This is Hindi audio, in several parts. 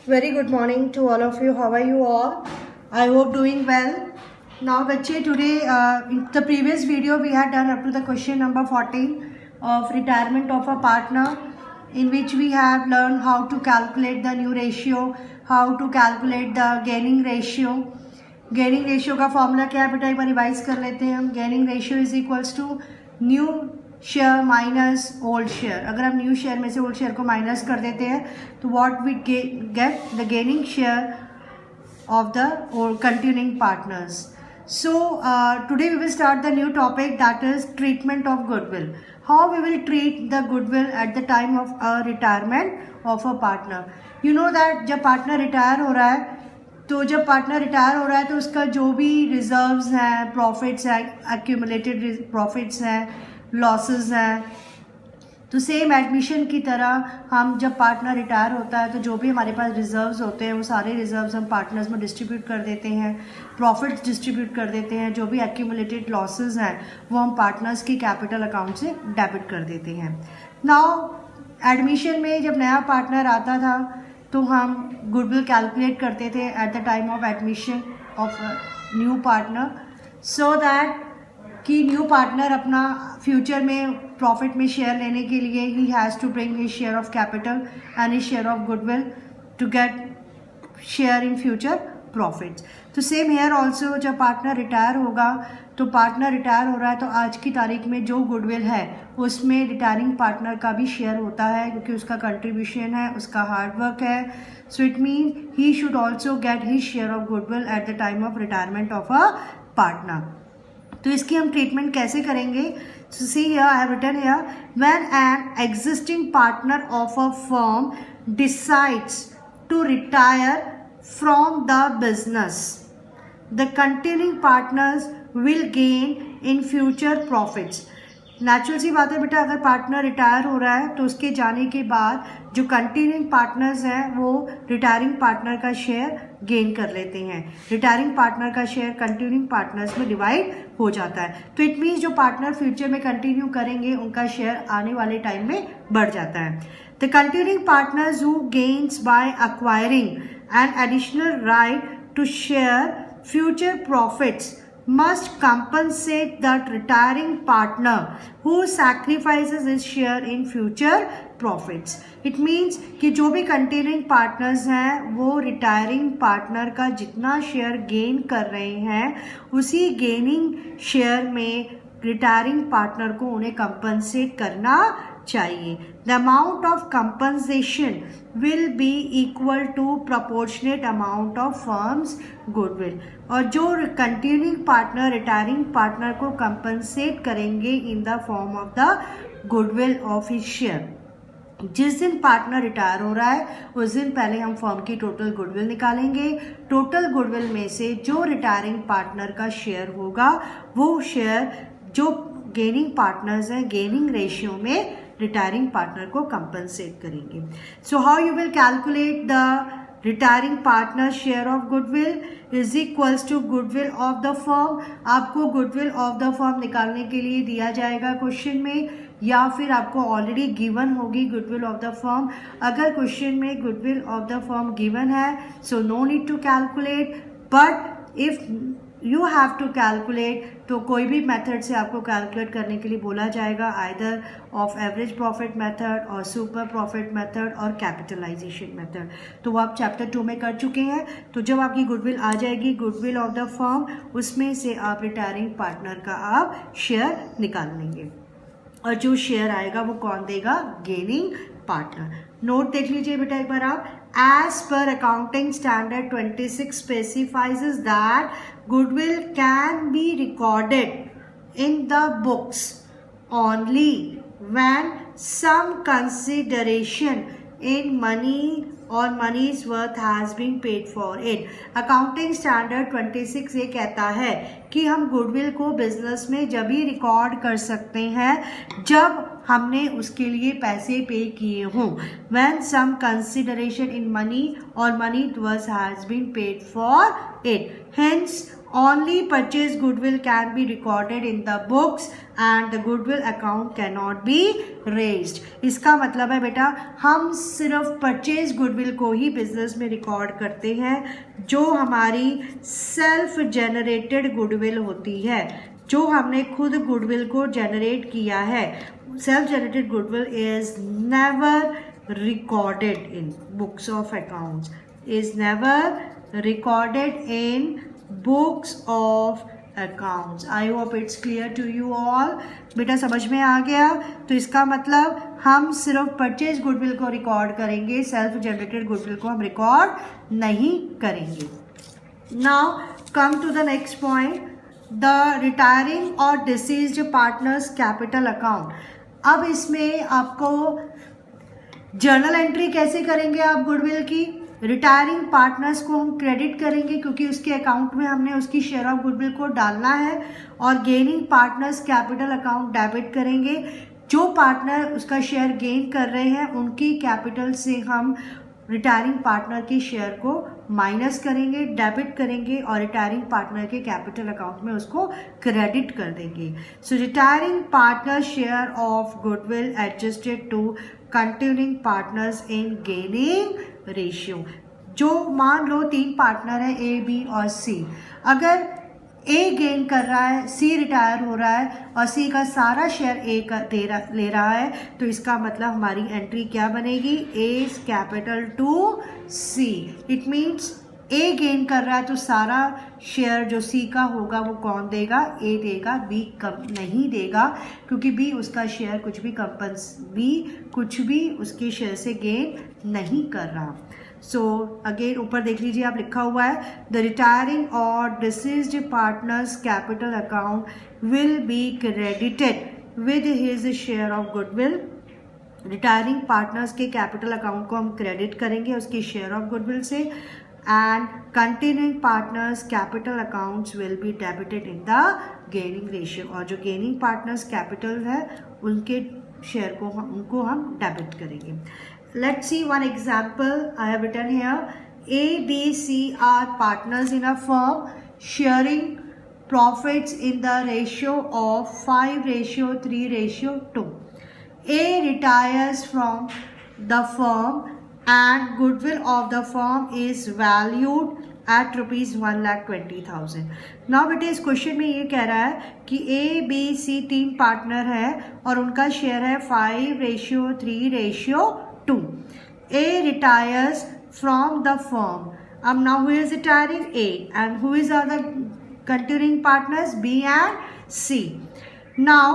Very good morning to all of you. How are you all? I hope doing well. Now बच्चे, today in the previous video we had done up to the question number 14 of retirement of a partner, in which we have learned how to calculate the new ratio, how to calculate the gaining ratio. Gaining ratio का फॉर्मूला क्या है बेटा, एक बार रिवाइज कर लेते हैं हम. Gaining ratio is equals to new share minus old share. अगर हम न्यू शेयर में से ओल्ड शेयर को माइनस कर देते हैं तो what we get the gaining share of the continuing partners. So today we will start the new topic, that is treatment of goodwill. How we will treat the goodwill at the time of a retirement of a partner. You know that जब पार्टनर रिटायर हो रहा है तो उसका जो भी रिजर्व्स हैं, प्रॉफिट्स हैं, एक्यूमुलेटेड प्रॉफिट्स हैं, लॉसेस हैं, तो सेम एडमिशन की तरह हम जब पार्टनर रिटायर होता है तो जो भी हमारे पास रिजर्व्स होते हैं वो सारे रिजर्व्स हम पार्टनर्स में डिस्ट्रीब्यूट कर देते हैं, प्रॉफिट्स डिस्ट्रीब्यूट कर देते हैं, जो भी एक्यूमुलेटेड लॉसेस हैं वो हम पार्टनर्स की कैपिटल अकाउंट से डेबिट कर देते हैं. नाउ एडमिशन में जब नया पार्टनर आता था तो हम गुडविल कैलकुलेट करते थे at the time of admission of new partner, so that कि न्यू पार्टनर अपना फ्यूचर में प्रॉफिट में शेयर लेने के लिए he has to bring his share of capital and his share of goodwill to get share in future profits. तो सेम हेयर ऑल्सो, जब पार्टनर रिटायर होगा तो पार्टनर रिटायर हो रहा है तो आज की तारीख में जो गुडविल है उसमें रिटायरिंग पार्टनर का भी शेयर होता है, क्योंकि उसका कंट्रीब्यूशन है, उसका हार्डवर्क है. So it mean he should also get his share of goodwill eight the time of retirement of a partner. तो इसकी हम ट्रीटमेंट कैसे करेंगे? So see here, I have written here, when an existing partner of a firm decides to retire from the business, the continuing partners will gain in future profits. Natural सी बात है बेटा, अगर पार्टनर रिटायर हो रहा है तो उसके जाने के बाद जो कंटिन्यूइंग पार्टनर्स हैं वो रिटायरिंग पार्टनर का शेयर गेन कर लेते हैं. रिटायरिंग पार्टनर का शेयर कंटिन्यूइंग पार्टनर्स में डिवाइड हो जाता है. तो इट मीन्स जो पार्टनर फ्यूचर में कंटिन्यू करेंगे उनका शेयर आने वाले टाइम में बढ़ जाता है. The continuing partners who gains by acquiring an additional right to share future profits must compensate that retiring partner who sacrifices his share in future profits. It means कि जो भी continuing partners हैं वो retiring partner का जितना शेयर गेन कर रहे हैं उसी गेनिंग शेयर में रिटायरिंग पार्टनर को उन्हें कंपनसेट करना चाहिए. The amount of compensation will be equal to proportionate amount of firm's goodwill. और जो कंटिन्यूइंग पार्टनर रिटायरिंग पार्टनर को कंपनसेट करेंगे in the form of the goodwill of his share. जिस दिन पार्टनर रिटायर हो रहा है उस दिन पहले हम फर्म की टोटल गुडविल निकालेंगे. टोटल गुडविल में से जो रिटायरिंग पार्टनर का शेयर होगा वो शेयर जो गेनिंग पार्टनर्स हैं गेनिंग रेशियो में रिटायरिंग पार्टनर को कंपनसेट करेंगे. So how you will calculate the retiring partner share of goodwill is equals to goodwill of the firm. आपको गुडविल ऑफ द फर्म निकालने के लिए दिया जाएगा क्वेश्चन में, या फिर आपको ऑलरेडी गिवन होगी गुडविल ऑफ द फर्म. अगर क्वेश्चन में goodwill of the firm given है so no need to calculate, but if you have to calculate तो कोई भी मेथड से आपको कैलकुलेट करने के लिए बोला जाएगा, either of average profit method और सुपर प्रॉफिट मेथड और कैपिटलाइजेशन मेथड. तो वो आप चैप्टर 2 में कर चुके हैं. तो जब आपकी गुडविल आ जाएगी गुडविल ऑफ द फर्म, उसमें से आप रिटायरिंग पार्टनर का आप शेयर निकाल लेंगे और जो शेयर आएगा वो कौन देगा? Gaining partner. नोट देख लीजिए बेटा एक बार आप. As per accounting standard 26 specifies that goodwill can be recorded in the books only when some consideration in money or money's worth has been paid for it. Accounting standard 26 ये कहता है कि हम गुडविल को बिजनेस में जब ही रिकॉर्ड कर सकते हैं जब हमने उसके लिए पैसे पे किए हों। When some consideration in money or money towards has been paid for it. Hence, only purchase goodwill can be recorded in the books and the goodwill account cannot be raised. इसका मतलब है बेटा हम सिर्फ परचेज गुडविल को ही बिजनेस में रिकॉर्ड करते हैं जो हमारी सेल्फ जनरेटेड गुडविल होती है, जो हमने खुद गुडविल को जनरेट किया है। Self generated goodwill is never recorded in books of accounts, is never recorded in books of accounts. I hope it's clear to you all. बेटा समझ में आ गया? तो इसका मतलब हम सिर्फ परचेज गुडविल को रिकॉर्ड करेंगे, सेल्फ जनरेटेड गुडविल को हम रिकॉर्ड नहीं करेंगे। Now come to the next point, the retiring or deceased partners capital account. अब इसमें आपको जर्नल एंट्री कैसे करेंगे आप गुडविल की? रिटायरिंग पार्टनर्स को हम क्रेडिट करेंगे क्योंकि उसके अकाउंट में हमने उसकी शेयर ऑफ गुडविल को डालना है, और gaining partners capital account debit करेंगे। जो पार्टनर उसका शेयर गेन कर रहे हैं उनकी कैपिटल से हम रिटायरिंग पार्टनर के शेयर को माइनस करेंगे, डेबिट करेंगे और रिटायरिंग पार्टनर के कैपिटल अकाउंट में उसको क्रेडिट कर देंगे। So retiring partner share of goodwill adjusted to continuing partners in gaining ratio. जो मान लो 3 पार्टनर है ए, बी और सी, अगर ए गेन कर रहा है, सी रिटायर हो रहा है और सी का सारा शेयर ए का ले रहा है, तो इसका मतलब हमारी एंट्री क्या बनेगी? A capital to C. It means A gain कर रहा है तो सारा शेयर जो सी का होगा वो कौन देगा? ए देगा, बी कम नहीं देगा क्योंकि बी उसका शेयर कुछ भी उसके शेयर से गेन नहीं कर रहा। सो अगेन ऊपर देख लीजिए, आप लिखा हुआ है द रिटायरिंग और deceased partners capital account will be credited with his share of goodwill. Retiring partners के कैपिटल अकाउंट को हम क्रेडिट करेंगे उसकी शेयर ऑफ गुडविल से, and continuing partners capital accounts will be debited in the gaining ratio. और जो गेनिंग पार्टनर्स कैपिटल है उनके शेयर को उनको हम डेबिट करेंगे। Let's see one example I have written here. A, B, C are partners in a firm sharing profits in the ratio of 5:3:2. A retires from the firm and goodwill of the firm is valued at rupees 1,20,000. Now बेटे इस क्वेश्चन में ये कह रहा है कि A, B, C 3 पार्टनर है और उनका शेयर है 5:3:2. A retires from the firm. Now who is retiring? A. And who is the continuing partners? B and C. Now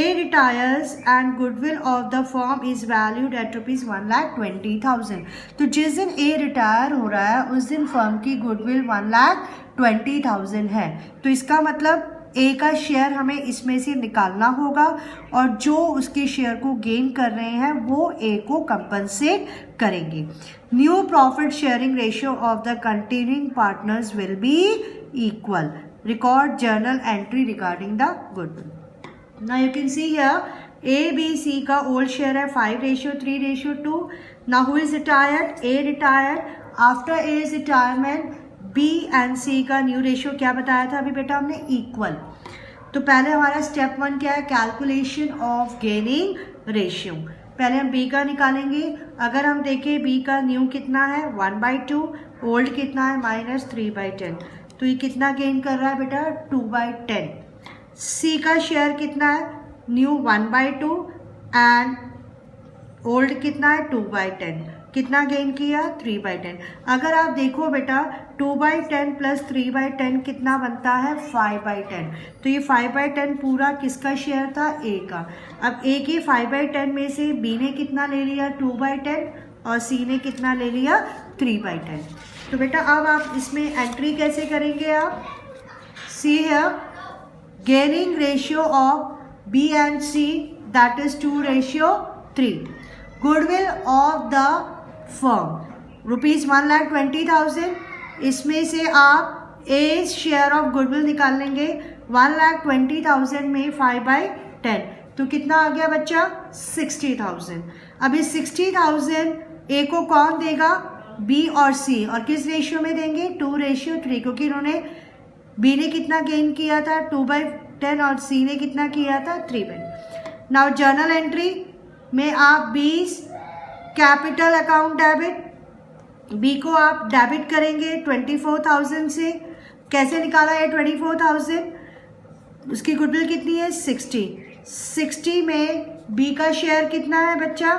A retires and goodwill of the firm is valued at rupees 1,20,000. तो जिस दिन A रिटायर हो रहा है उस दिन फर्म की गुडविल 1,20,000 है। तो इसका मतलब ए का शेयर हमें इसमें से निकालना होगा और जो उसके शेयर को गेन कर रहे हैं वो ए को कंपनसेट करेंगे। New profit sharing ratio of the continuing partners will be equal. Record journal entry regarding the goodwill. Now you can see here A, B, C का ओल्ड शेयर है 5:3:2. Now who is retired? A retired. After A retirement B and C का न्यू रेशियो क्या बताया था अभी बेटा हमने? इक्वल। तो पहले हमारा स्टेप 1 क्या है? Calculation of gaining ratio. पहले हम बी का निकालेंगे। अगर हम देखें बी का न्यू कितना है? 1/2। ओल्ड कितना है? -3/10। तो ये कितना गेन कर रहा है बेटा? 2/10। सी का शेयर कितना है? न्यू 1/2 एंड ओल्ड कितना है? 2/10। कितना गेन किया? 3/10। अगर आप देखो बेटा 2/10 प्लस 3/10 कितना बनता है? 5/10। तो ये 5/10 पूरा किसका शेयर था? ए का। अब ए के 5/10 में से बी ने कितना ले लिया? 2/10 और सी ने कितना ले लिया? 3/10। तो बेटा अब आप इसमें एंट्री कैसे करेंगे? आप सी है gaining ratio of B and C that is 2:3। Goodwill of the firm rupees 1,20,000। इसमें से आप ए शेयर ऑफ गुडविल निकाल लेंगे। 1,20,000 में 5/10 तो कितना आ गया बच्चा 60,000। अब इस 60,000 ए को कौन देगा, बी और सी, और किस रेशियो में देंगे, 2:3, क्योंकि इन्होंने बी ने कितना गेन किया था 2/10 और सी ने कितना किया था 3/10। नाउ जर्नल एंट्री में आप 20 कैपिटल अकाउंट डेबिट, बी को आप डेबिट करेंगे 24,000 से। कैसे निकाला है 24,000, उसकी गुडविल कितनी है 60 में बी का शेयर कितना है बच्चा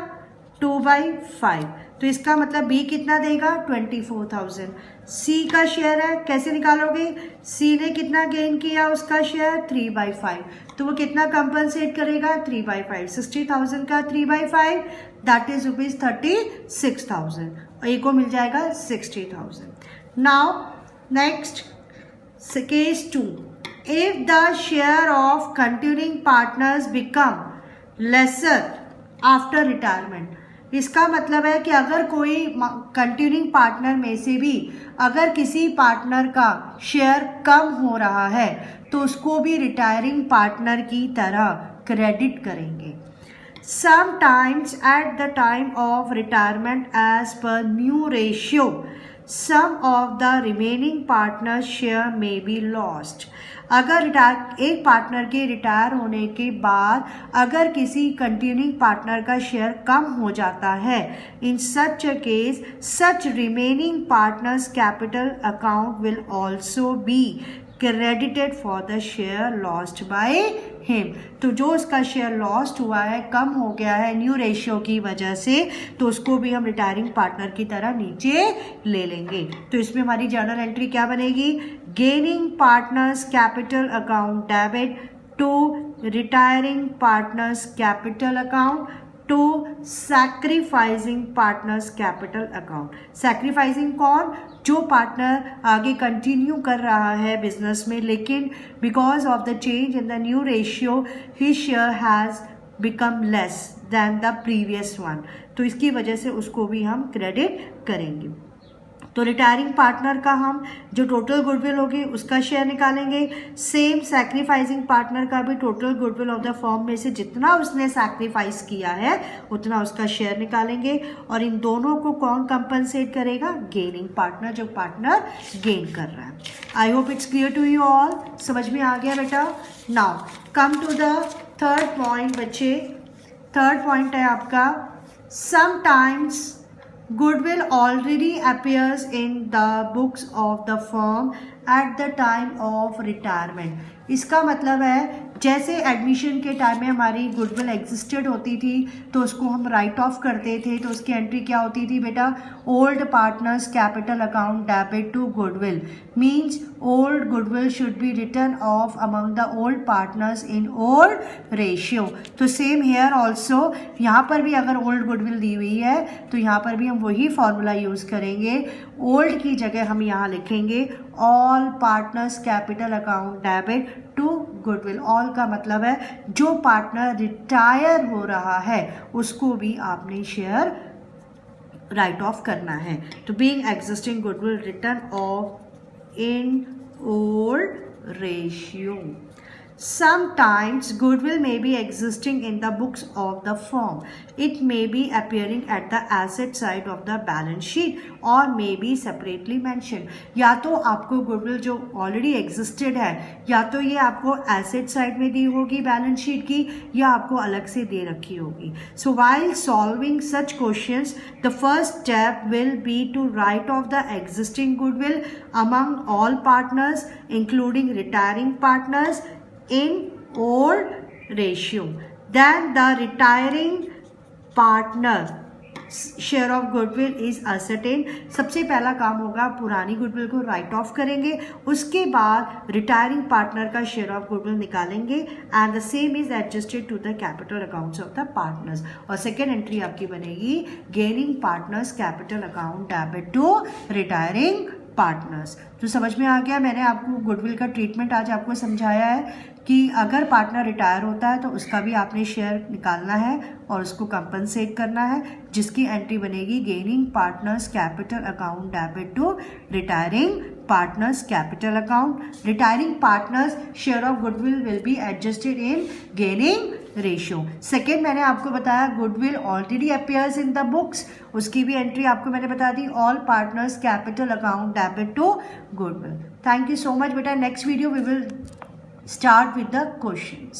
2/5, तो इसका मतलब बी कितना देगा 24,000। सी का शेयर है, कैसे निकालोगे, सी ने कितना गेन किया उसका शेयर 3/5, तो वो कितना कंपनसेट करेगा 3/5, 60,000 का 3/5 दैट इज ₹36,000, और ए को मिल जाएगा 60,000। Now next case 2, if the share of continuing partners become lesser after retirement, इसका मतलब है कि अगर कोई कंटिन्यूइंग पार्टनर में से भी अगर किसी पार्टनर का शेयर कम हो रहा है तो उसको भी रिटायरिंग पार्टनर की तरह क्रेडिट करेंगे। Sometimes at the time of retirement as per new ratio, some of the remaining partners share may be lost. अगर एक पार्टनर के रिटायर होने के बाद अगर किसी कंटिन्यूइंग पार्टनर का शेयर कम हो जाता है, in such a case such remaining partners capital account will also be credited for the share lost by him. तो जो उसका शेयर लॉस्ट हुआ है, कम हो गया है न्यू रेशियो की वजह से, तो उसको भी हम रिटायरिंग पार्टनर की तरह नीचे ले लेंगे। तो इसमें हमारी जर्नल एंट्री क्या बनेगी, gaining partners capital account debit to retiring partners capital account to sacrificing partners capital account. Sacrificing कौन, जो पार्टनर आगे कंटिन्यू कर रहा है बिजनेस में, लेकिन because of the change in the new ratio his share has become less than the previous one, तो इसकी वजह से उसको भी हम क्रेडिट करेंगे। तो रिटायरिंग पार्टनर का हम जो टोटल गुडविल होगी उसका शेयर निकालेंगे। सेम सैक्रिफाइसिंग पार्टनर का भी total goodwill of the firm में से जितना उसने सैक्रिफाइस किया है उतना उसका शेयर निकालेंगे, और इन दोनों को कौन कंपनसेट करेगा, गेनिंग पार्टनर, जो पार्टनर गेन कर रहा है। I hope it's clear to you all, समझ में आ गया बेटा। Now come to the third point बच्चे। थर्ड पॉइंट है आपका sometimes goodwill already appears in the books of the firm at the time of retirement। इसका मतलब है जैसे एडमिशन के टाइम में हमारी गुडविल एग्जिस्टेड होती थी तो उसको हम राइट ऑफ करते थे, तो उसकी एंट्री क्या होती थी बेटा, old partners capital account debit to goodwill, means old goodwill should be written off among the old partners in old ratio. तो सेम हेयर ऑल्सो, यहाँ पर भी अगर ओल्ड गुडविल दी हुई है तो यहाँ पर भी हम वही फॉर्मूला यूज़ करेंगे। ओल्ड की जगह हम यहाँ लिखेंगे all partners capital account debit to goodwill. All का मतलब है जो पार्टनर रिटायर हो रहा है उसको भी आपने शेयर राइट ऑफ करना है। तो being existing goodwill return of in old ratio. Sometimes goodwill may be existing in the books of the firm. It may be appearing at the asset side of the balance sheet or may be separately mentioned. या तो आपको goodwill जो already existed है या तो ये आपको asset side में दी होगी बैलेंस शीट की या आपको अलग से दे रखी होगी। So while solving such questions, the first step will be to write off the existing goodwill among all partners including retiring partners in old ratio. Then the retiring partner share of goodwill is ascertain. सबसे पहला काम होगा पुरानी गुडविल को राइट ऑफ करेंगे, उसके बाद रिटायरिंग पार्टनर का शेयर ऑफ गुडविल निकालेंगे and the same is adjusted to the capital accounts of the partners. और सेकेंड एंट्री आपकी बनेगी gaining partners capital account debit to retiring partners. तो समझ में आ गया, मैंने आपको गुडविल का ट्रीटमेंट आज आपको समझाया है कि अगर पार्टनर रिटायर होता है तो उसका भी आपने शेयर निकालना है और उसको कंपनसेट करना है, जिसकी एंट्री बनेगी gaining partners capital account debit to retiring partners capital account. Retiring partners share of goodwill will be adjusted in gaining ratio. Second मैंने आपको बताया goodwill already appears in the books, उसकी भी एंट्री आपको मैंने बता दी, all partners capital account debit to goodwill. Thank you so much बेटा। Next video we will start with the questions.